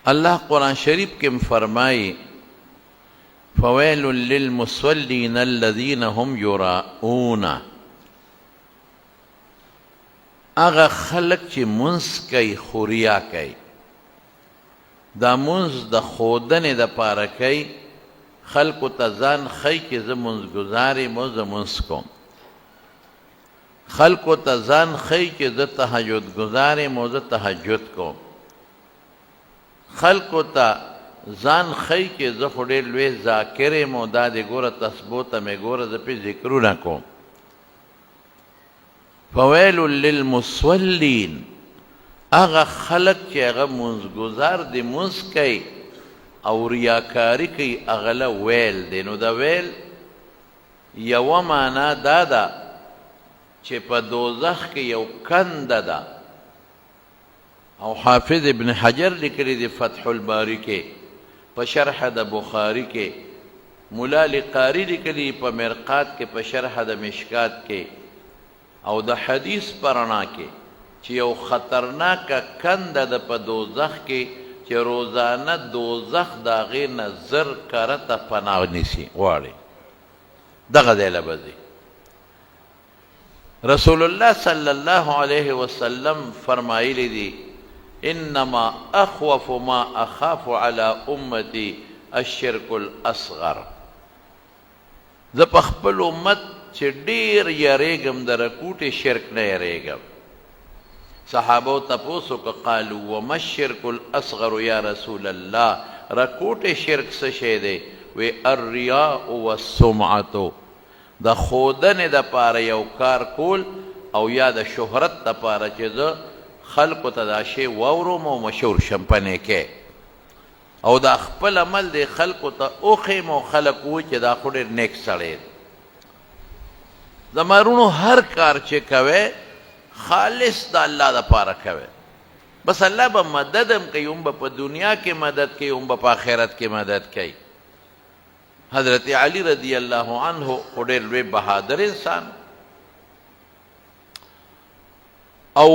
اللہ قرآن شریف کے فرمائی فویل للمصلین الذین هم یراؤون، اغا خلق چی منس کئی خوریا کئی، دا منس دا خودن دا پارا کئی، خلقو تزان خی که ز منس گزاری مو ز منس کم، خلقو تزان خی که ز تحجد گزاری مو ز تحجد کم، خلقو تا زان خی که ز خودی لوی ذاکر مو دا دی گورا تثبوتا می گورا ز پی ذکرو نکم. فویل للمصلین، اغا خلق چی اغا منزگزار دی منز کئی او ریاکاری کئی اغلا ویل دی. نو دا ویل یو مانا دادا چی پا دوزخ کی یو کند دا، او حافظ ابن حجر لکلی دی فتح الباری کے، پا شرح دا بخاری کے، مولا لقاری لکلی پا مرقات کے، پا شرح دا مشکات کے، او دا حدیث پرنا کے چی یو خطرناک کند دا پا دوزخ کے چی روزانہ دوزخ دا غیر زر کرتا پناہ نیسی واری دغا دیل بزی. رسول اللہ صلی اللہ علیہ وسلم فرمائی لی دی انما اخوف ما اخاف علی امتی الشرک الاصغر، زب اخبر امت چی دیر یریگم در رکوٹ شرک نیریگم. صحابو تپوسو که قالو وما الشرک الاصغر یا رسول اللہ، رکوٹ شرک سشیدے وی الریاء والسمعتو، دا خودن دا پارا یو کار کول او یا دا شہرت دا پارا چیز خلقو تداشے وورم و مشور شمپنے کے، او دا خپل عمل دے خلقو تا اوخیم و خلقوی چی دا خود نیک سڑید. زمارونو ہر کار چے کوئے خالص دا اللہ دا پارا کوئے، بس اللہ با مددم کئی، ام با پا دنیا کے مدد کئی، ام با پا آخرت کے مدد کئی. حضرت علی رضی اللہ عنہ خودے لوے بہادر انسان، او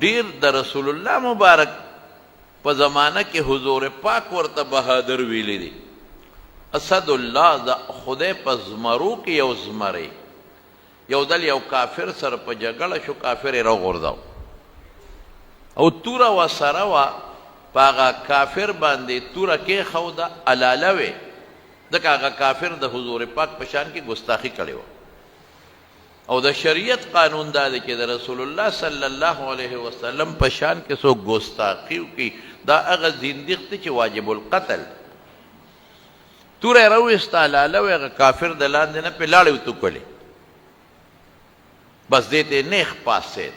دیر دا رسول اللہ مبارک پا زمانہ کے حضور پاک ورطا بہادر ویلی دی. اسد اللہ دا خودے پا زمرو کی یو زمرے، یو دل یو کافر سر پا جگڑ شو، کافر رو غرداو او تورا و سروا پاگا کافر باندے تورا کے خودا علالوے دکا آگا کافر دا حضور پاک پشان کی گستاخی کڑے ہو. او دا شریعت قانون دا دے کہ دا رسول اللہ صلی اللہ علیہ وسلم پشان کے سو گستاخیو کی دا اگا زندگتی چی واجب القتل. تورا رو استعلالوے اگا کافر دلان دینا پہ لاڑیو تو کلے بس دیتے نیخ پاس سید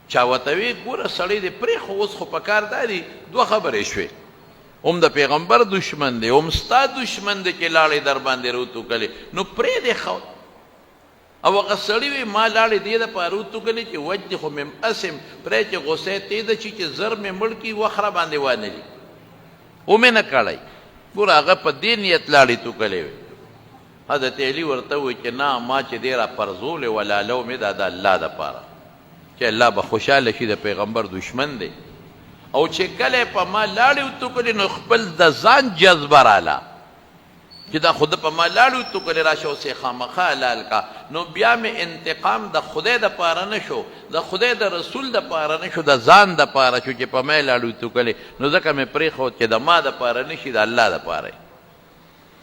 چاوتوی گورا سڑی دے پری خوز خو پکار دا دی دو خبر شوی، ام دا پیغمبر دشمن دے، ام ستا دشمن دے چی لاڑی در باندے رو تو کلے، نو پری دے خود او اگا سڑی وی ما لاڑی دے دا پا رو تو کلے چی وجد خو مم اسم پری چی غصے تیدا چی زر میں ملکی وخرا باندے وانلی اومے نکاڑای گورا اگا پا دینیت لاڑی تو کلے وی. حضرت علی ورطوی چی نا ما چی دیرا پرزول ولا لو می دا دا اللہ دا پارا چی اللہ بخوشحال شی دا پیغمبر دشمن دے، او چی کلے پا ما لاڑیو تو کلی نو خپل دا زان جذبر آلا چی دا خود پا ما لاڑیو تو کلی راشو سے خامخا لال کا، نو بیا میں انتقام دا خدای دا پارا نشو، دا خدای دا رسول دا پارا نشو، دا زان دا پارا شو چی پا ما لاڑیو تو کلی نو ذکر میں پری خود چی دا ما دا پارا نشی دا اللہ دا پارا.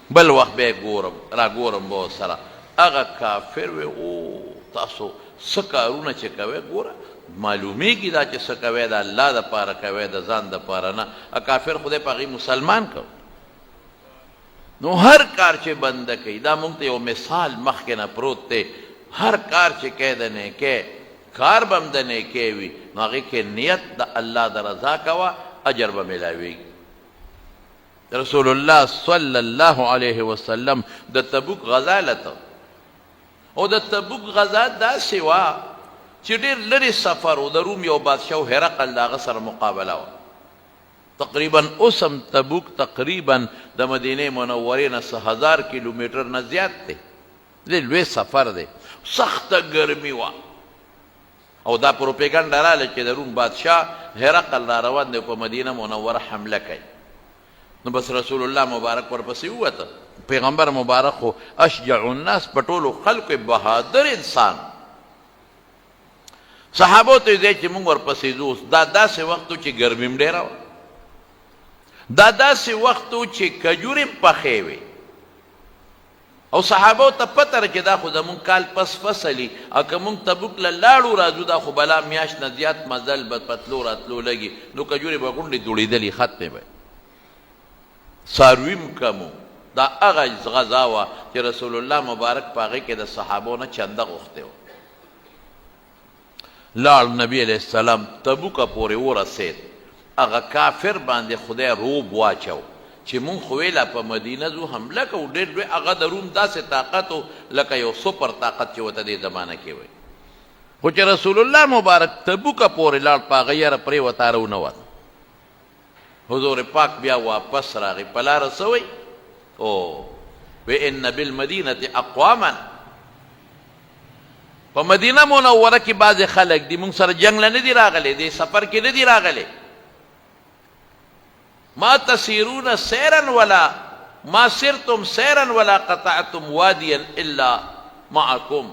بل وقت بے گورم را گورم بہت سرا اگا کافر وے او تاسو سکارونا چے کوئے گورا معلومی کی دا چے سکوئے دا اللہ دا پارا کوئے دا زان دا پارا نا کافر خودے پاگی مسلمان کو نو ہر کار چے بند کئی دا مونگتے یو مثال مخ کے نا پروت تے ہر کار چے کہہ دنے کے کار بمدنے کے وی نو آگے کے نیت دا اللہ دا رضا کوا اجر بملاوی. رسول اللہ صلی اللہ علیہ وسلم دا تبوک غزا لتا او دا تبوک غزا دا سوا چی دیر لری سفر او دا روم یو بادشاو حرقل دا غصر مقابلہ ہوا. تقریباً اسم تبوک تقریباً دا مدینہ منورین 1000 کلومیٹر نزیاد تے دے لوے سفر دے، سخت گرمی وا او دا پروپیګنډه راله چې د روم بادشاه هرقل را روان دی په مدینه منوره حمله کوي. نو بس رسول الله مبارک ورپسې ووته. پیغمبر مبارک خو اشجع الناس په ټولو خلکو بهادر انسان. صحابو ته دی چې مونږ ورپسې ځو. دا داسې وخت و چې ګرمي م ډېره وه، دا داسې وخت و چې کجورې م پخې وې، او صحابو ته پته ده چې دا خو زمونږ کال پس فصلي، او که مونږ تبوک له لاړو راځو دا خو بلا میاشت نه زیات مزل به پتلو راتلو لګي، نو کجورې به غونډې دوړېدلې ختمې به، څاروي م کم و. دا هغه غذا وه چې رسول الله مبارک په هغې کې د صحابو نه چنده غوښتې و. لاړ نبی علیه السلام تبوکه پورې ورسېد. هغه کافر باندې خدای روب واچو چې مونږ خو ویله په مدینه ځو حمله کوو. ډېر لوی هغه د روم داسې طاقت و لکه یو سپر طاقت چې ورته دې زمانه کې وی. خو چې رسول الله مبارک تبوکه پورې لاړ په هغه یاره پرېوته رونوت. حضور پاک بیا واپس راغی. په لاره څه وی؟ او وی ان بالمدینة اقواما، په مدینه منوره کې بعضې خلک دي مونږ سره جنګ له نه دي راغلی، دې سفر کې نه دي راغلی. ما تسیرون سیرا ولا ما سرتم سیرا ولا قطعتم وادیا الا معکم.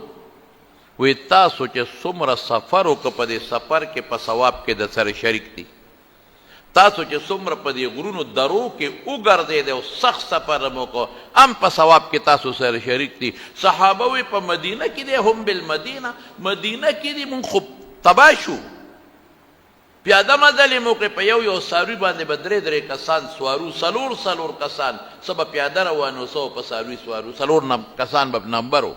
وی تاسو چې څومره سفر وکړه په دې سفر کې په ثواب کې د سره شریک دي. تاسو چې څومره په دې غرونو درو کې وګرځېدئ او سخت سفر مو وکړو هم په ثواب کې تاسو سره شریک دي. صحابه وی په مدینه کې دی، هم بالمدینه، مدینه کې دي مونږ خو تباه شو. پیاده مزلې مو کړې، په یو یو څاروي باندې به درې کسان سوارو، څلور کسان، څه به پیاده روانو، څه په څاروي سوارو، څلور کسان به نمبر و،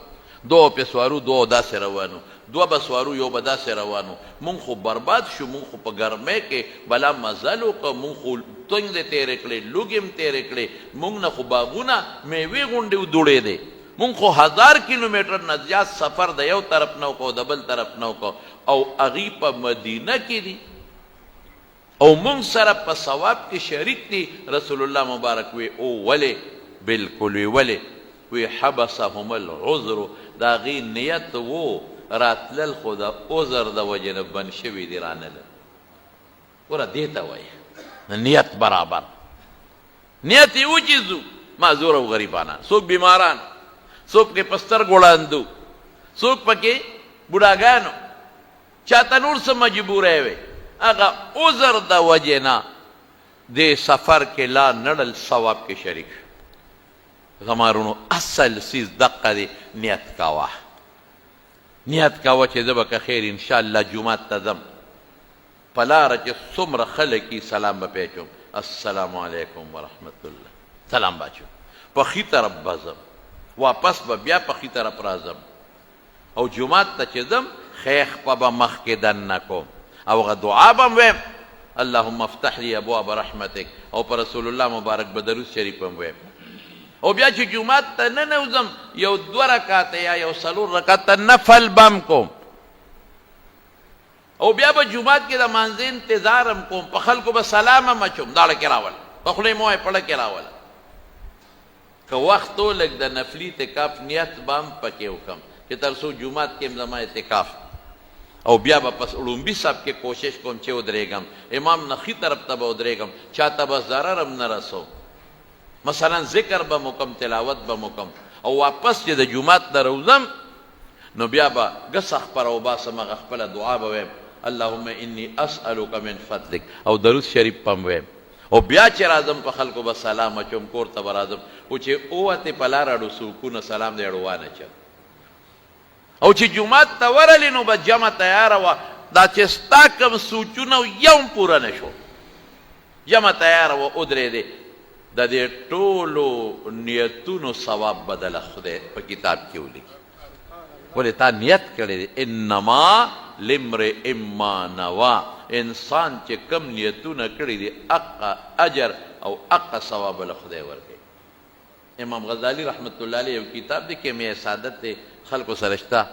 دو په سوارو، دو داسې روانو، دو به سوارو، یو به داسې روانو. مونږ خو برباد شو، مونږ خو په ګرمۍ کې بلا مزل وکړه، مونږ خو تنګې تېرې کړې، لوږې م تېرې کړې، مونږ نه خو باغونه میوې غونډې ودوړېدې، مونږ خو 1000 کیلومیټر نه زیات سفر د یو طرف نه وکړو د بل طرف نه وکړو، او هغوی په مدینه کې دي او مونږ سره په ثواب کې شریک دي. رسول الله مبارک وی او ولې؟ بالکل وی ولې؟ وی حبسهم العذر، د هغې نیت و راتلل، خو د عذر د وجې نه بند شوي دي رانله. ګوره دې ته وایي نیت برابر. نیت یې و چې ځو معذور او غریبانان، څوک بیماران، څوک پکې په سترګو ړانده، څوک پکې بوډاګانو، چاته نور څه مجبوری وی، هغه عذر د وجې نه دې سفر کې لا نړل ثواب کې شریک. غمارونو اصل سیز دقه دی، نیت کوه. نیت کوه چې زه به که خیر انشاءالله جومات ته ځم، په لاره چې څومره خلک وي سلام به پې کوم، السلام علیکم ورحمت الله، سلام به اچوم، په ښي طرف به ځم، واپس به بیا په ښي طرف راځم، او جومات ته چې ځم خیخ به مخکې دننه کوم، او هغه دعا به م ویم اللهم افتح لي ابواب رحمتک، او په رسول الله مبارک به درود شریف هم ویم. او بیا چې جومات ته ننوځم یو 2 رکعته یا یو 4 رکعته نفل بم کوم، او بیا به جومات کې د مانځه انتظار هم کوم، په خلکو به سلام هم اچوم، داړه کې راول، په خولې مې وایي پړه کې راوله. که وخت و لږ د نفلي اعتکاف نیت به هم پکې وکړم چې تر څو جومات کې هم زما اعتکاف، او بیا به پس اړومبي صاحب کې کوشش کوم چې ودرېږم، امام نخي طرف ته به ودرېږم، چاته به ضرر هم نه رسو، مثلا ذکر به مکم، تلاوت به مکم، او واپس چې د جومات نه روځم نو بیا به ګس خپره وباسم، هغه خپله دعا به ویم اللهم انی اسألک من فضلک، او درود شریف به م ویم، او بیا چې راځم په خلکو به سلام اچوم، کور ته به راځم، خو چې ووتې په لاره اړو څوکونه سلام دی اړو وانچم، او چې جومات ته ورلې نو به جمع تیاره وه، دا چې ستا کوم سوچونه یو هم پوره نه شو، جمع تیاره وه ودرېدې، د دې ټولو نیتونو ثواب به دله خدای په کتاب کې ولیکي. ولې تا نیت کړی دی، انما لامرئ ما نوی، انسان چې کم نیتونه کړي دي حق اجر او حق ثواب له خدای ورکوي. امام غزالی رحمت الله علیه یو کتاب دی کیمیای سعادت دی، خلکو سره شته،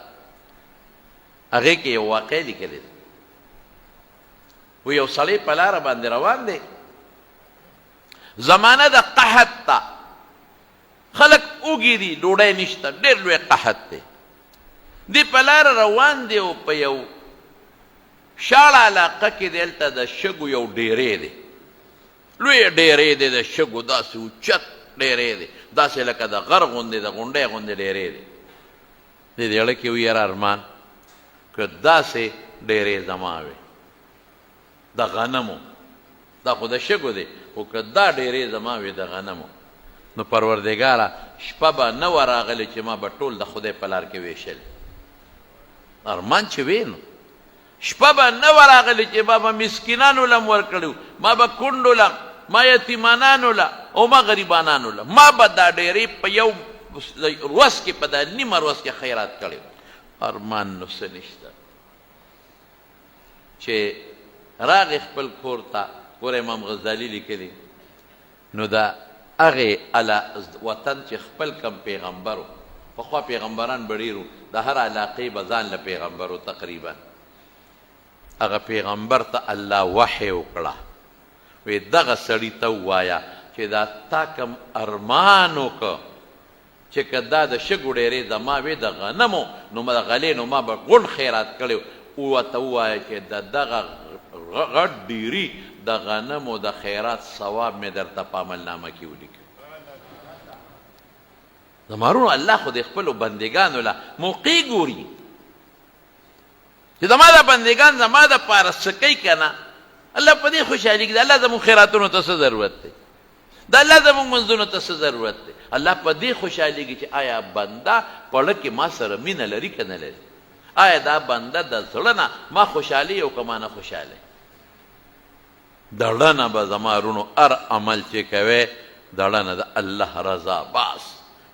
هغې کې یو واقع لیکلی دی. و یو سړی په لاره باندې روان دی، زمانه د قحط ته، خلک اوږي دي، ډوډۍ نشته، ډېر لوی قحط دی. دی په لاره روان دی او په یو شاړه علاقه کې دلته د شګو یو ډیری دی، لوی ډیری دی د شګو، داسې اوچت ډیری دی، داسې لکه د غر غوندې د غونډۍ غوندې ډیری دی. د دې اړه کې وي یاره ارمان که داسې ډیری زما وي د غنمو، دا خو د شګو دی، خو که دا ډیری زما وي د غنمو، نو پروردګاره شپه به نه وه راغلې چې ما به ټول د خدای په لار کې ویشل. ارمان چې وی نو شپه به نه وه راغلې چې ما به مسکینانو لم ورکړي، ما به کونډو لم، ما یتیمانانو له او ما غریبانانو له، ما به دا ډیری په یو ورځ کې په دا نیمه ورځ کې خیرات کړی. ارمان نو څه نشته چې راغې خپل کور ته. ګوره امام غزالي لیکلي نو دا هغې وطن چې خپل کم پیغمبرو، پخوا پیغمبران به ډېر وو، د هر علاقې به ځان له پیغمبرو تقریبا، هغه پیغمبر ته الله وحی وکړه، وی دغه سړي ته ووایه چې دا تا کم ارمان وکړه چې که دا د شګو ډیرې زما وې د غنمو، نو د غلې نو ما به غونډ خیرات کړی، ورته ووایه چې د دغه غټ ډیري د غنمو د خیرات ثواب مې درته په عملنامه کې ولیکه. زمارونو الله خو د خپلو بندګانو له موقع ګوري چې زما د بندګان زما د پاره څه کوي که نه، الله په دې خوشحالي کړي. د الله زموږ خیراتونو ته څه ضرورت دی، د الله زموږ منځونو ته څه ضرورت دی. الله په دې خوشحالېږي چې آیا بنده په زړه کې ما سره مینه لري که نه لري، آیا دا بنده د زړه نه ما خوشحالي او که ما نه خوشحالی. د زړه نه به زما رونو هر عمل چې کوې د زړه نه د الله رضا باس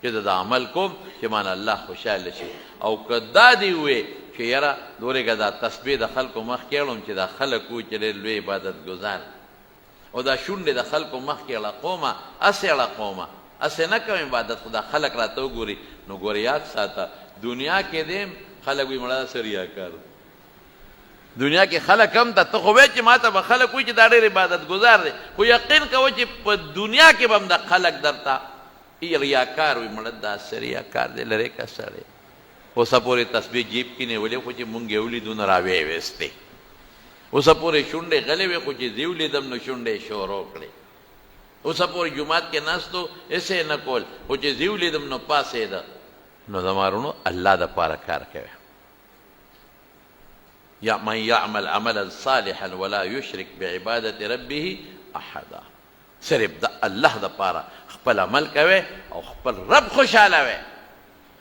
چې د عمل کوم چې مانه الله خوشحاله شي. او که دا دې وې چې یاره دورېږه دا تسبیح د خلکو مخ کې اړوم چې دا خلک وو چې ډېر لوی عبادت ګزار، او دا شونډې د خلکو مخ کې اړقومه، هسې اړقومه، هسې نه کوم عبادت، خو دا خلک راته وګوري. نو ګورې یاد ساته دنیا کې دې خلک وي مړه داسې ریاکار، دنیا کې خلک هم ته ته خو وایې چې ما ته به خلک وایي چې دا ډېر عبادت ګزار دی، خو یقین کوه چې په دنیا کې به هم د خلک درته ریاکار وي، مړه داسې ریاکار دی لرې که سړی. اوسه پورې تسبیح جیب کې نیولې خو چې مونږ یې ولیدو نو راویې ویستې، اوسه پورې شونډې غلې وې خو چې زه ولیدم نو شونډې شروع کړې، اوسه پورې جومات کې ناستو هسې نه کول خو چې زه ولیدم نو پاڅېده. نو زما وروڼو الله دپاره کار کوي. یا من یعمل عملا صالحا ولا یشرک بعبادت ربه احدا، صرف د الله دپاره خپل عمل کوي او خپل رب خوشحاله وي.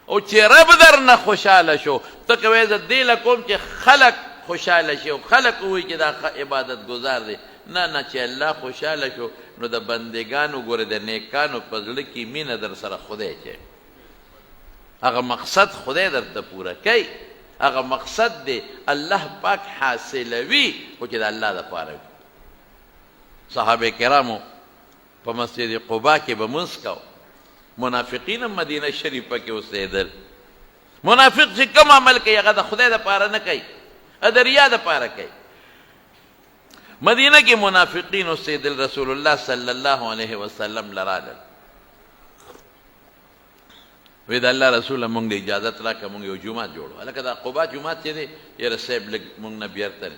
او چې رب در نه خوشحاله شو ته کوې زه دې له کوم چې خلک خوشحاله شي او خلک ووایي چې دا عبادت ګزار دی. نه نه، چې الله خوشحاله شو نو د بندګانو ګوره د نیکانو په زړه کې مینه در سره خدای چې هغه مقصد خدای درته پوره کوي، هغه مقصد دی الله پاک حاصلوي، خو چې د الله دپاره وي. صحابه کرامو په مسجد قبا کې به مونځ کو، منافقین هم مدینه شریفه کې اوسېدل. منافق چې کوم عمل کوي هغه د خدای دپاره نه کوي، د ریا دپاره کوي. مدینه کې منافقین اوسېدل، رسول الله صلی الله علیه وسلم لرالل، وی د الله رسوله مونږ له اجازت راکړه مونږ یو جومات جوړو. هلکه دا قبا جومات چې دی یاره صاحب لږ مونږ نه بیرته دی،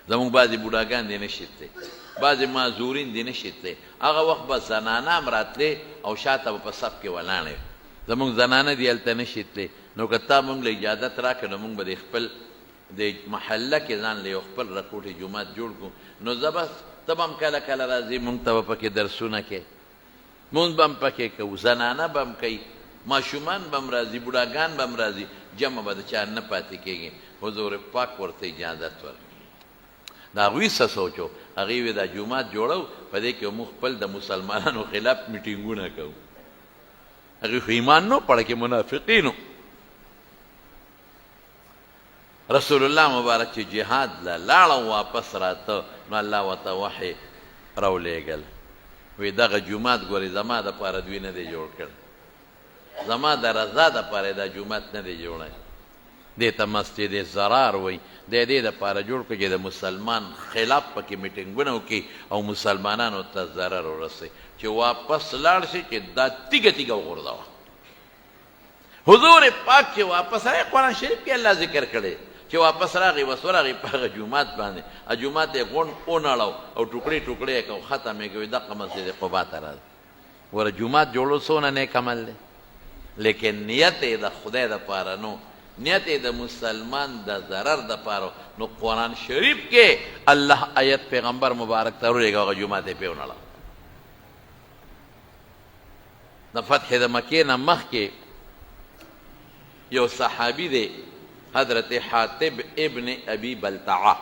زمونږ بعضې بوډاګان دی نشي تللی، بعضې معذورین دی نشي تللی. هغه وخت به زنانه هم راتلې او شاته به په صف کې ولاړې، زمونږ زنانه دی هلته نشي تللی. نو که تا مونږ له اجازت راکړه نو مونږ به د خپل د محله کې ځان له یو خپل رکوټې جومات جوړ کړو. نو زه به ته به هم کله کله راځې مونږ ته به پکې درسونه کې، مونږ به هم پکې کوو، زنانه به هم کوي، ماشومان به هم راځي، بوډاګان به هم راځي، جمع به د چا نه پاتې کېږي. حضور پاک ورته اجازت ورکړي. د هغوی څه سوچو، هغوی وی دا جومات جوړو په دې کې موږ خپل د مسلمانانو خلاف میټینګونه کوو. هغوی خو ایمان نو پړه کې منافقینو. رسول الله مبارک چې جهاد له لاړه واپس راته نو الله ورته وحی راولېږل، وی دغه جومات ګورې زما دپاره دوی نه دی جوړ کړی، زما د رضا دپاره دا جومات نه دی جوړی، دې ته مسجد زرار وی، د دې دپاره جوړ کړي چې د مسلمان خلاف پکې میټینګونه وکړي او مسلمانانو ته ضرر ورسوي، چې واپس لاړ شي چې دا تیږه تیږه وغورځوه. حضور پاک چې واپس آئے قرآن شریف کې الله ذکر کړی، چې واپس راغی بس ورغی په هغه جومات باندې جومات یې غونډ ونړاو او ټوکړې ټوکړې یې کړو ختم یې کوي دغه مسجد قبا ته راځي وره جومات جوړو څونه نیک عمل دی لیکن نیت یې د خدای دپاره نو نیت یې د مسلمان د ضرر دپاره نو قرآن شریف کې الله آیت پیغمبر مبارک ته ورولېږه هغه جومات یې پرې ونړاو د فتح د مکې نه مخکې یو صحابي دی حضرت حاتب ابن ابي بلتعه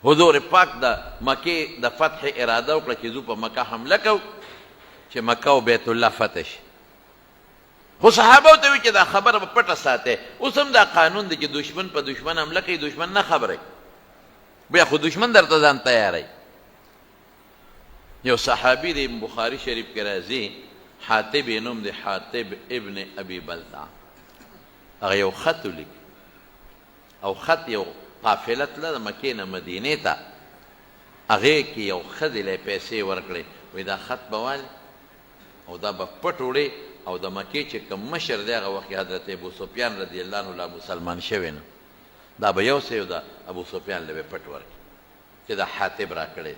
حضور پاک د مکې د فتح اراده وکړه چې زو په مکه حمله کوو چې مکه او بیت الله فتح شي خو صحابه ورته وایي چې دا خبره به پټه ساتئ اوس هم دا قانون دی چې دشمن په دشمن حمله کوي دشمن نه خبروي بیا خو دشمن درته ځان تیاروي یو صحابي دی بخاري شریف کې راځي حاتب یې نوم دی حاتب ابن ابي بلتعه هغه یو خط ولیکي او خط یو قافله تله د مکې نه مدینې ته هغې کې یو ښځې له پیسې ورکړې وایي دا خط به والي او دا به پټ وړې او د مکې چې کوم مشر دی هغه وخت حضرت ابو سفیان رضی الله عنه لا مسلمان شوی نه دا به یو څه د ابو سفیان له به پټ ورکړي چې دا حاتب راکړی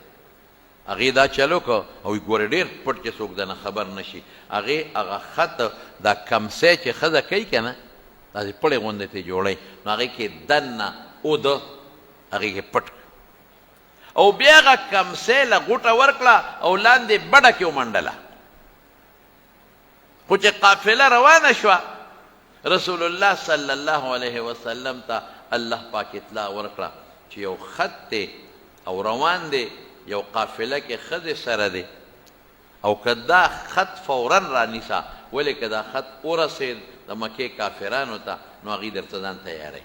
هغې دا چلو که او ګورې ډېر پټ چې څوک دنه خبر نه شي هغې هغه خط دا کمسی چې ښځه کوي که نه داسې پړې غوندې ترې جوړوي نو هغې کې دننه اوده هغې کې پټ او بیا هغه کمسی له غوټه ورکړه او لاندې بډه کې ومنډله خو چې قافله روانه شوه رسول الله صلی الله علیه وسلم ته الله پاک اطلاع ورکړه چې یو خط دی او روان دی یو قافله کې ښځې سره دی او که دا خط فورا رانیسه ولې که دا خط ورسېد د مکې کافرانو ته نو هغوی درته ځان تیاروي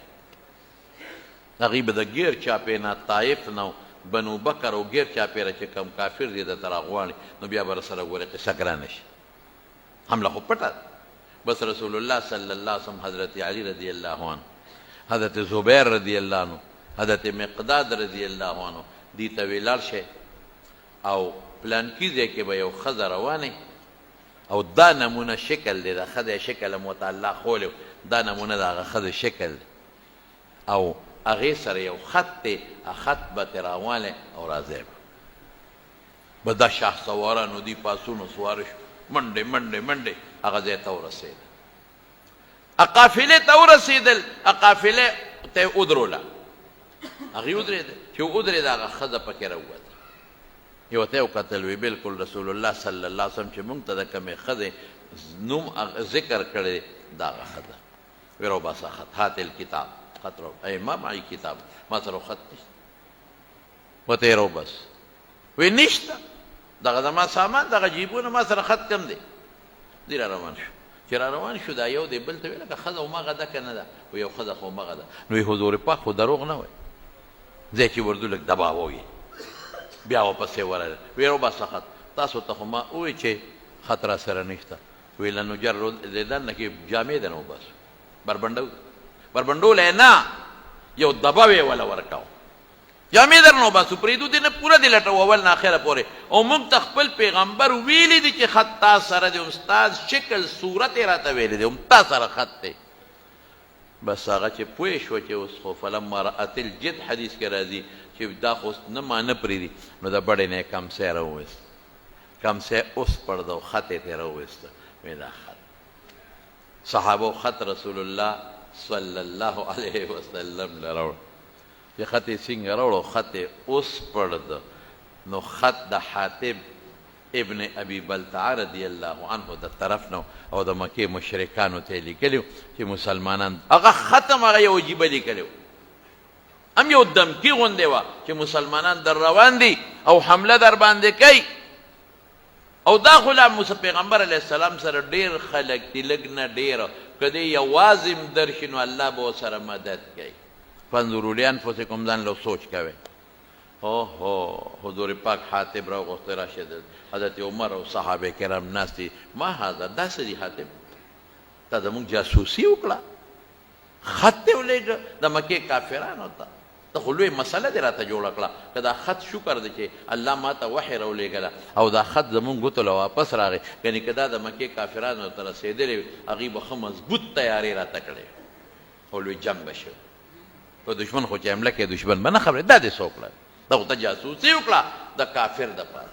هغوی به د ګیر چاپې نه طایف نه بنو بکر او ګیر چاپېره چې کم کافر دی درته راغواړي نو بیا به رسره ګورې قصه ګرانه شي حمله خو پټه بس رسول الله صلی الله علیه وسلم حضرت علی رضی الله عنه حضرت زبیر رضی الله عنه حضرت مقداد رضی الله عنه دی ته وی لاړ شئ او پلانکي ځای کې به یو ښځه روانې او دا نمونه شکل دی د ښځې شکل هم ورته الله خولی دا نمونه د هغه ښځې شکل دی او هغې سره یو خط دی خط به ترې راوالی او راځی به دا شاه سوارانو دی پاسونو سواره شو منډې منډې منډې هغه ځای ته ورسېدل قافلې ته ورسېدل قافلې ته یې ودروله هغې ودرېده چې ودرېده هغه ښځه پکې راووته یو ته یې وکتل وی بلکل رسول الله صلی الله علیه وسلم چې مونږ ته د کومې ښځې نوم ذکر کړی دا هغه ښځه وی راوباسه خط هات الکتاب خط راو ای ما معي کتاب ما سره خط نشته ورته یې راوباس وی نشته دغه زما سامان دغه جیبونه ما سره خط کم دی دی را روان شو چې را روان شو دا یو دی بل ته وی لکه ښځه همغه ده که نه ده و یو ښځه خو همغه ده نو وی حضور پاک خو دروغ نه وایي ځای چې ورځو لږ دباوه وي بیا واپسې ورغله وی راوباسه خط تاسو ته خو ما ووایي چې خط را سره نشته وی لنجردنه کې جامې ده نه وباسو بربنډولی نه یو دباو یې وله ورکاو جامې در نه وباسو پرېږدو دې نه پوره دې لټو اول نه اخره پورې او موږ ته خپل پیغمبر ویلی دي چې خط تا سره دی استاد شکل صورت یې راته ویلی دی تا سره خط دی بس هغه چې پوه شوه چې اوس خو فلما رأت الجد حدیث کې راځي چې دا خو نه ما نه پرېږدي نو د بډې نه یې کمسی راوویست کمسی اوس پړده او خط یې ترې راوویسته وایي دا خط صحابو خط رسول الله صلی الله علیه وسلم له راوړ چې خط یې څنګه راوړو خط یې اوس پړده نو خط د حاتب ابن ابي بلتعه رضی الله عنه د طرف نه او د مکې مشرکانو ته یې لیکلي چې مسلمانان هغه ختم هغه یو عجیبه لیکلی هم یو دمکي غوندې وه چې مسلمانان در روان دي او حمله در باندې کوي او دا خو لا پیغمبر علیه السلام سره ډېر خلک دي لږ نه ډېره که دی یوازې م درشي نو الله به ورسره مدد کوي فانظروا لانفسکم ځان له سوچ کوئ اوهو حضور پاک حاتب راوغوښته راشد حضرت عمر او صحابه کرام ناست دي ما هذا دا څه دي حاتب تا زموږ جاسوسي وکړه خط دې ولېږه د مکې کافرانو ته ته خو لوی مسله دې راته جوړه کړه که دا خط شکر دی چې الله ما ته وحی راولېږله او دا خط زموږ ګوتو له واپس راغی یعنې که دا د مکې کافرانو ته رسېدلی وي هغوی به ښه مضبوط تیارې راته کړې او لوی جنگ به شو په دشمن خو چې حمله کوي دشمن به نه خبرې دا دې څه وکړه دا خو ته جاسوسي وکړه د کافر دپاره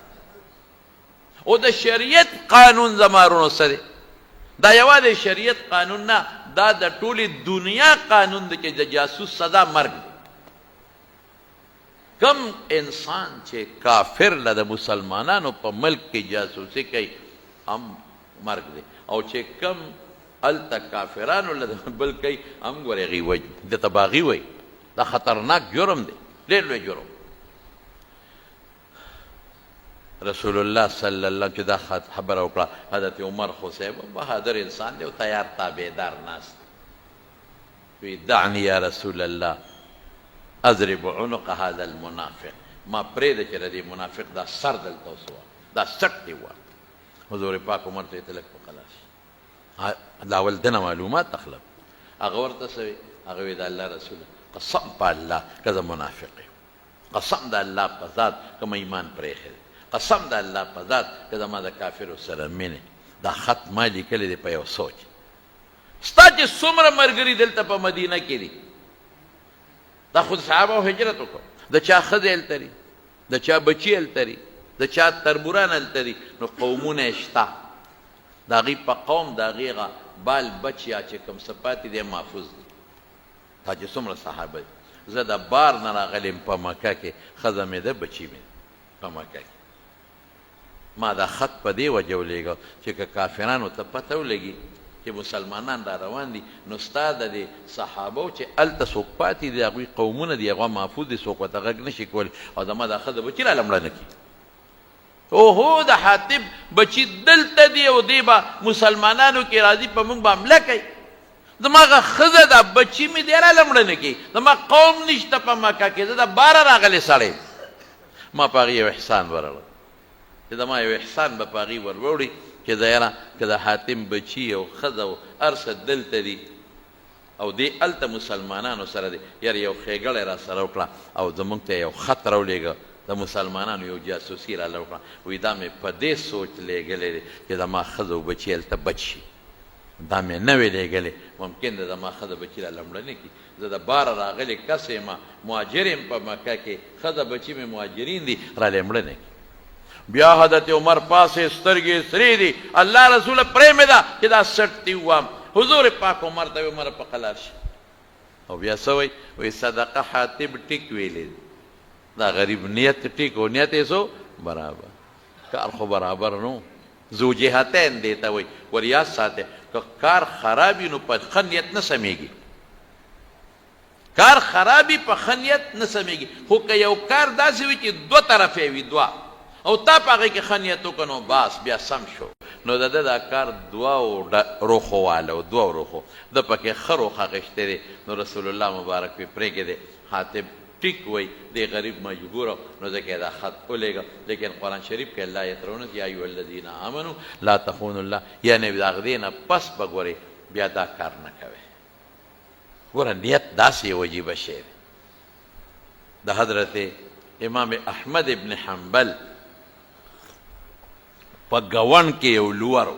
او د شریعت قانون زمارونو څه دی دا یوازې شریعت قانون نه دا د ټولې دنیا قانون دی چې د جاسوس سزا مرګ دی کم انسان چې کافر له د مسلمانانو په ملک کې جاسوسي کوي هم مرګ دی او چې کم هلته کافرانو له بل کوي هم ګورې هغې وایي دې ته به هغې وایي دا خطرناک جرم دی ډېر لوی جرم رسول الله صلی الله چې دا خبره وکړه حضرت عمر خو صاحب بهادر انسان دی او تیار تابعدار ناست وی دعني یا رسول الله اضرب عنق هذا المنافق ما پرېږده چې د دې منافق دا سر دلته وسوه دا سټ دې ووهه حضور پاک عمر ته یې تلک په قلا شي دا اول دنه معلومات تخلب هغه ورته څه وی هغه وی د الله رسوله قسم په الله که زه منافق یم قسم د الله په ذات که مې ایمان پرېښی دی قسم د الله په ذات که زما د کافرو سره مینې دا خط ما لیکلی دی په یو سوچ ستا چې څومره ملګري دلته په مدینه کې دي دا خو صحابه هجرت وکړو د چا ښځې هلته دي د چا بچي هلته دي د چا تربوران هلته دي نو قومونه یې شته د هغې په قوم د هغې هغه بال بچ یا چې کوم څه پاتې دی محفوظ دي دا چې څومره صحابه دي زه د بار نه راغلیم په مکه کې ښځه مې ده بچي مې په مکه کې ما دا خط په دې وجه ولېږه چې که کافرانو ته پته ولګي چې مسلمانان را روان دي نو ستا د دې صحابو چې هلته څوک پاتې دي هغوی قومونه دي هغه محفوظ دي څوک ورته غږ نه شي کولی او زما دا ښځه بچي راله مړه نه کړي اوهو د حاطب بچي دلته دي او دی به مسلمانانو کې راځي په موږ به حمله کوي زما هغه ښځه دا بچي مې دی راله مړه نه کړي زما قوم نشته په مکه کې زه د باره راغلی سړی ما په هغې یو احسان ورغله چې زما یو احسان به په هغې ور وړي چې د یاره که د حاتم بچي او ښځه او هر څه دلته دي او دې هلته مسلمانانو سره دی یاره یو ښېګړی را سره وکړه او زموږ ته یو خط راولېږه د مسلمانانو یو جاسوسي راله وکړه وایي دا مې په دې سوچ لېږلی دی چې زما ښځه او بچي هلته بچ شي دا مې نه وی لېږلی ممکن ده زما ښځه بچي راله مړه نه کړي زه د باره راغلی کس یم مهاجر یم په مکه کې ښځه بچي مې مهاجرین دي راله مړه نه کړي بیا حضرت عمر پاسې سترګې سرې دي الله رسوله پرې مې ده چې دا سټ دي ووایم حضور پاک عمر ته وی عمر په قلار شي او بیا څه وایي وایي صدقه حاتب ټیک ویلی دی دا غریب نیت ټیک او نیت یې څو برابر کار خو برابر نو ذو جهتین دی ته وایي ور یاد ساته که کار خرابي نو په ښه نیت نه سمیږي کار خرابي په ښه نیت نه سمیږي خو که یو کار داسې وي چې دوه طرفې وي دوه او تا په هغې کې ښه نیت وکړه نو باس بیا سم شو نو د ده دا کار دوو روخو واله و دوو روخو ده پکې ښه روخ اخیستی دی نو رسول الله مبارک پې پرېږدی حاتب ټیک وی دی غریب مجبور نو ځکه دا خط ولېږه لیکن قرآن شریف کې الله یترونه یا ایها الذین آمنو لا تخونوا الله یعنې د هغې نه پس به ګورې بیا دا کار نه کوئ ګوره نیت داسې یو عجیبه شی دی د حضرت امام احمد ابن حنبل په ګوند کې یو لور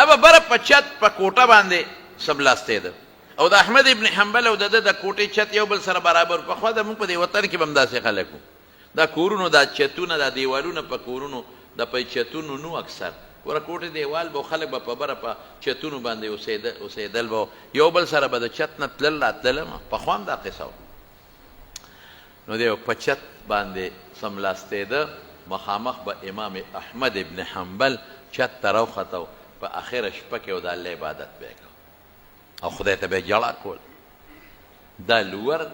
ابه بره په چت په کوټه باندې سملاستېده او د احمد ابن حنبل او د ده د کوټې چت یو بل سره برابر پخوا د موږ په دې وطن کې به هم داسې خلک وو دا کورونو دا چتونه دا دیوالونه په کورونو د په چتونو نو اکثر ګوره کوټې دیوال به خلک به په بره په چتونو باندې اوسېدل به یو بل سره به د چت نه تلل راتلله پخوا هم دا قصه نو دی په چت باندې سملاستېده مخامخ به امام احمد ابن حنبل چت ته راوختو په اخره شپه کې او د الله عبادت به یې او خدای ته به یې ژړا کول دا لور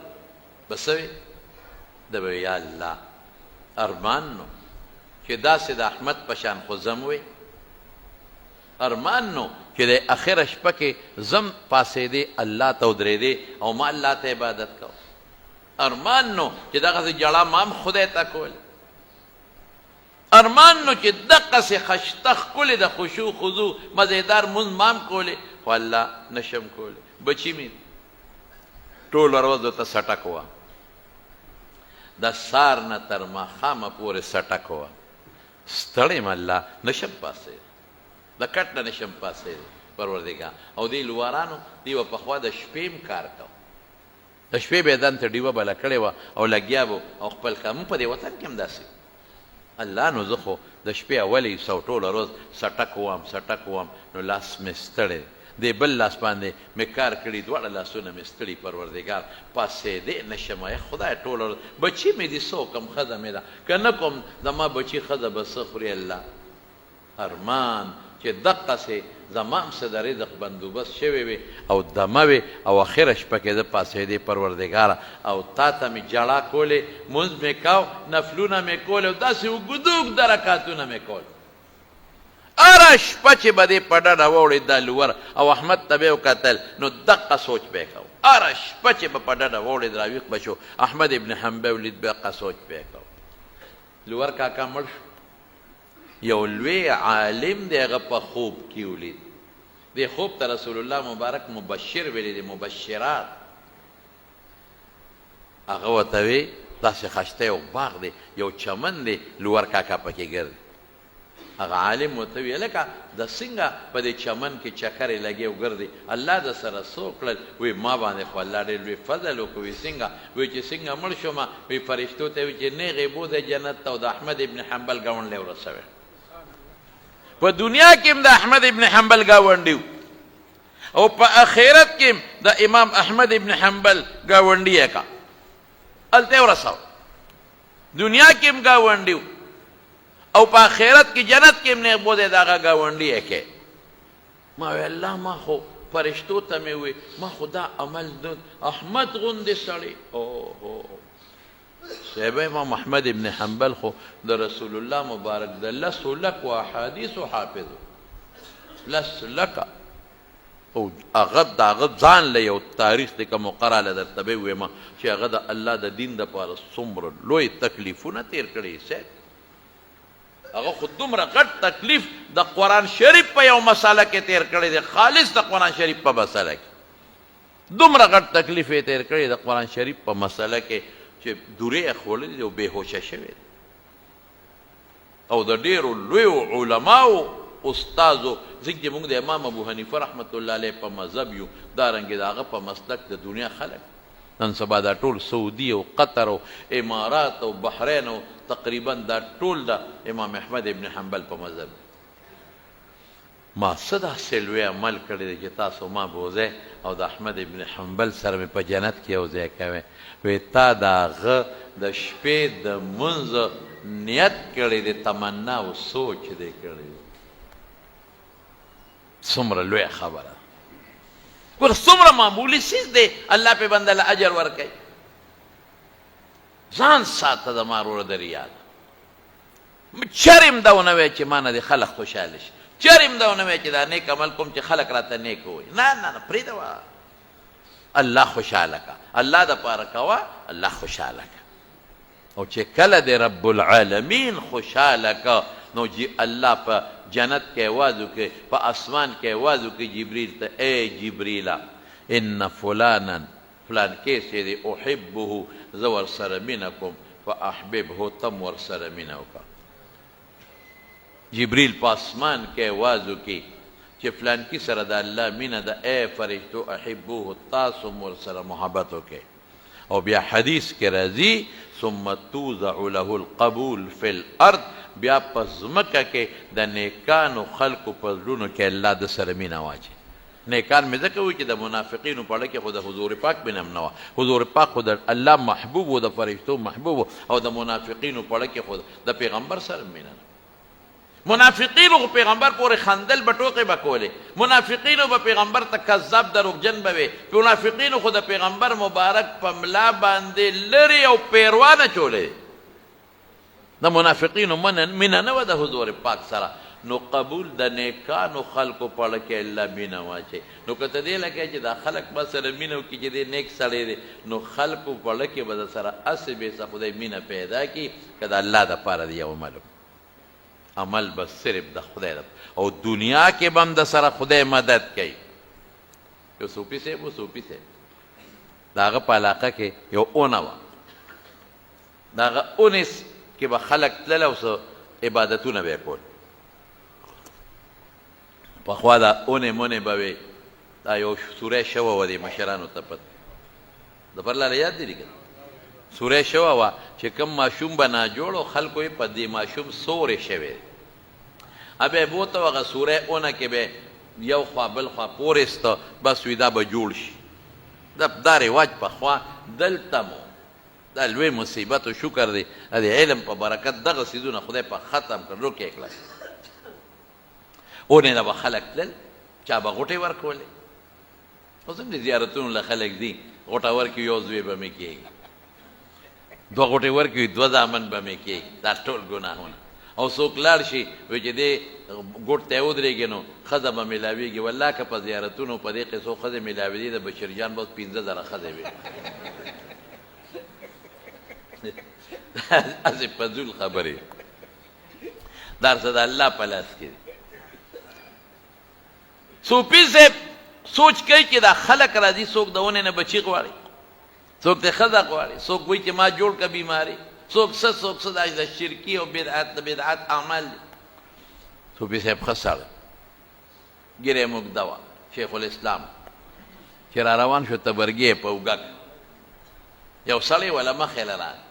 به څه وي ده به یا الله ارمان نو چې داسې د احمد په شان خو زم وی ارمان نو چې د اخره شپه کې زم پاسېدې الله ته ودرېدې او ما الله ته عبادت کو ارمان نو چې دغسې جړه مام خدای ته کول ارمان نو چې دقسې خشته ښکلې د خشوع خضوع مزیدار مونځ مام کولې خو الله نشم کولی بچي مې ټول ورځ ورته سټک وه د سار نه تر ماښامه پورې سټک وه ستړی یم الله نشم پاسېدی د کټ نه نشم پاسېدی پروردګار. او دې لوارانو دی به پخوا د شپې کار کو، د شپې به یې ځان ته ډیوه بله کړې وه او لګیا به او خپل کار. مونږ په دې وطن کې هم داسې الله نو زه خو د شپې اولی سو ټوله روز سټک وم نو لاس مې ستړی دی بل لاس باندې مې کار کړي دواړه لاسونه مې ستړي پروردګار پاسېدی نه شم خدای ټوله ورځ بچي مې دي څه وکړم ښځه مې ده که نه کوم زما بچي ښځه به څه خوري الله ارمان چې دقسې زما هم څه د رزق بندوبست شوی وي او دمه وي او اخره شپه کې زه پاسېدې پروردګاره او تا ته مې ژړا کولې مونځ مې کو نفلونه مې کولې او داسې اوږد اوږده رکعتونه مې کول. هره شپه چې به دې په ډډه واوړې دا لور او احمد ته به یې وکتل نو دقه سوچ به یې کو. هره شپه چې به په ډډه واوړې راویښ به شو احمد ابن حنبل ولید دقه سوچ به یې کو. لور کاکا مړ شو، یو لوی عالم دی هغه په خوب کې ولید. دې خوب ته رسول الله مبارک مبشر ویلی دی، مبشرات. هغه ورته وی داسې ښایسته یو باغ دی یو چمن دی لور کاکا پکې ګرځي. هغه عالم ورته وی هلکه د څنګه په دې چمن کې چکرې لګې او ګرځي الله د سره څه وکړل؟ وی ما باندې خو الله ډېر لوی فضل وکړو. وی څنګه؟ وی چې څنګه مړ شوم وی فرشتو ته وی چې نیغې بوځئ جنت ته او د احمد ابن حنبل ګاونډی ورسوئ. په دنیا کې هم د احمد ابن حنبل ګاونډي او په آخرت کې هم د امام احمد ابن حنبل ګاونډي یې کا هلته یې ورسوه. دنیا کې هم ګاونډي او په آخرت کې جنت کې هم نیغ بوځئ د هغه ګاونډي یې کې. ما وی الله ما خو فرشتو ته مې وی ما خو دا عمل احمد غوندې سړی صاحب امام احمد ابن حنبل خو د رسول الله مبارک د لسو لکو احادیثو حافظ لکه او هغه د هغه ځان له یو تاریخ دی که مقرره له درته به ویمه چې هغه د الله د دین دپاره څومره لوی تکلیفونه تیر کړي صاحب. هغه خو دومره غټ تکلیف د قرآن شریف په یو مسله کې تیر کړی دی، خالص د قرآن شریف په مسله کې دومره غټ تکلیف یې تیر کړی د قرآن شریف په مسله کې چې دورې یې خوړلې دي او بېهوشه شوی دی او د ډېرو لویو علماو استازو ځکه چې موږ د امام ابو حنیفه رحمت الله علیه په مذهب یو دارنګې د هغه په مسلک د دنیا خلک نن سبا دا ټول سعودي او قطر او امارات او بحرین او تقریبا دا ټول د امام احمد ابن حنبل په مذهب. ما څه داسې لوی عمل کړی دی چې تاسو ما بوځئ او د احمد ابن حنبل سره مې په جنت کې یو ځای کوئ. وی تا د هغه د شپې د منځ نیت کړی دی، تمنا او سوچ دی کړی دی. څومره لویه خبره ګوره څومره معمولي څیز دی الله پې بنده له اجر ورکوي. ځان ساته زما وروره د ریا ده. چرم دا ونه وایه چې ما نه دې خلق خوشحاله شي، چرم دا ونه وایه چې دا نیک عمل کوم چې خلق راته نیک ووایي. نه پرېږده الله خوشحاله کا، الله دپاره کوه الله خوشحاله کا. او چې کله د رب العالمین خوشحاله کا نو الله په جنت کې آواز وکړي، په اسمان کې آواز وکړي جبریل ته ای جبریله ان فلانا فلان کیس دی احبه زه ورسره مینه کوم فاحببه تم ورسره مینه وکړه. جبریل په اسمان کې آواز وکړي چې فلان کی سره د الله مینه ده، ای فرشتو احبوه تاسو ورسره محبت وکړئ. او بیا حدیث کې راځي ثم توضع له القبول فی الارض، بیا په ځمکه کې د نیکانو خلقو په زړونو کې الله د سره مینه واچي. نیکان مې ځکه وایي چې د منافقینو په اړه کې خو د حضور پاک مینه هم نه وه. حضور پاک خو د الله محبوب و، د فرشتو محبوب و، او د منافقینو په اړه کې خو د پیغمبر سره مینه نه. منافقینو خو پیغمبر پورې خندل به ټوقې به کولې، منافقینو به پیغمبر ته کذاب دروغجن به وې، منافقینو خو د پیغمبر مبارک په ملا باندې لرې او پیروانه چولې. د منافقینو مینه نه وه د حضور پاک سره. نو قبول د نیکانو خلقو په اړه کې الله مینه واچوي. نو که ته دې لکه چې دا خلق به سره مینه وکړي چې دی نیک سړی دی، نو خلقو په اړه کې به د سره هسې بېڅه خدای مینه پیدا کړي که د الله دپاره دی یو عمل به صرف د خدای ده او دنیا کې به هم د سره خدای مدد کوي. یو صوفي صاحب و، صوفي صاحب د هغه په علاقه کې یو اونه وه. د هغه اونې کې به خلک تلل او څه عبادتونه به یې کول. پخوا دا اونې مونې به وې دا یو سوری شوه وه دې مشرانو ته پته ظفرلاله یاد دی که سوری شوه وه چې کوم ماشوم به ناجوړ و خلکو یې په دې ماشوم سوری شوی ابه بوته هغه سوری اونه کې به یو خوا بل خوا پورسته بس وي دا به جوړ شي دا رواج پخوا دلته مو دا لوی مصیبت و شکر دی د علم په برکت دغه څیزونه خدای په ختم کړ روکې کړل اونې نه به خلک تلل چا به غوټې ورکولې اوس هم د زیارتونو له خلک دي غوټه ورکړي یو زوی به مې کېږي دوه غوټې ورکړي دوه زامن به مې کېږي دا ټول ګناهونه او څوک لاړ شي وایي چې دې ګوټ ته ودرېږي نو ښځه به میلاویږي والله که په زیارتونو په دې قصو ښځې میلاوېدې د بشیرجان به 15,000 ښځې وي هسې فضول خبرې دا څه د الله په لاس کې دي صوفي صاحب سوچ کوي چې دا خلک راځي څوک د ونې نه بچي غواړي څوک د ښځه غواړي څوک وایي چې ما جوړ که بیماري څوک څه دا د شرکي او بدعت اعمال دي صوفي صاحب ښه سړی ګیرې موږده وه شیخ الاسلام چې را روان شو تبرګې په اوږه یو سړی وله مخې له راغی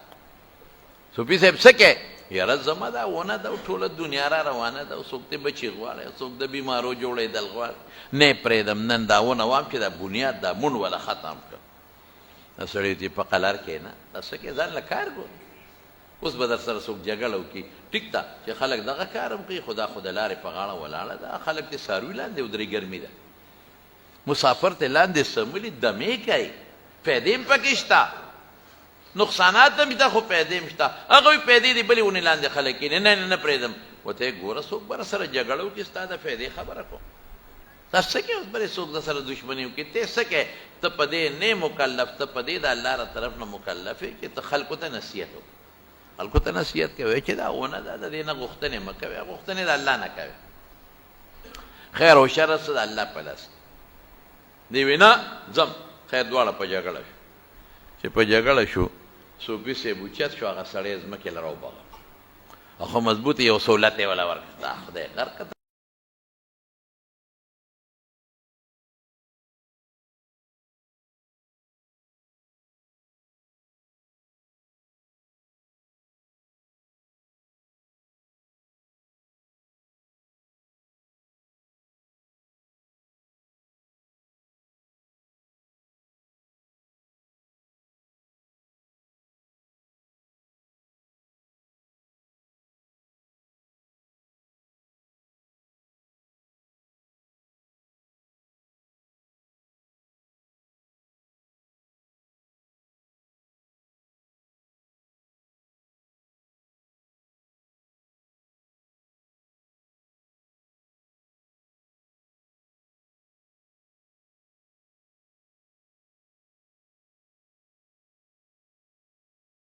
صوفي صاحب څه کوې یاره زما دا ونه ده ټوله دنیا را روانه ده څوک دې بچي غواړي څوک د بیمارو جوړېدل غواړي نه یې پرېږدم نن دا ونه وام چې دا بنیاد دا مونډ وله ختم کړ دا سړی چې په قلار کښېنه دا څه کوې ځان له کار ګوري اوس به در سره څوک جګړه وکړي ټیک ده چې خلک دغه کار هم کوي خو دا خو د لارې په غاړه ولاړه ده خلک دې څاروي لاندې ودرې ګرمي ده مسافر ته لاندې سملي دمې کوي فایدې هم پکې شته نقصانات هم شته خو پیدې هم شته هغه وایي پیدې دې بلې ونې لاندې خلک کښېني نه نه پرېږدم ورته یې ګوره څوک به سره جګړه وکړي ستا د فایدې خبره کوم دا څه کوې اوس بلې څوک د سره دښمني وکړي ته څه کوې ته په دې نه مکلف ته په دې د الله را طرف نه مکلف یې چې ته خلکو ته نصیحت وکړې خلکو ته نصیحت کوي چې دا ونه ده د دې نه غوښتنې مه کوې غوښتنې د الله نه کوې خیر او شر څه د الله په لاس دی وی نه ځم خیر دواړه په جګړه شو چې په جګړه شو صوفي صاحب اوچت شو هغه سړی ځمکې له راوبغه خو مضبوط یو سهولت یې وله ورکړه دا خدای غرقه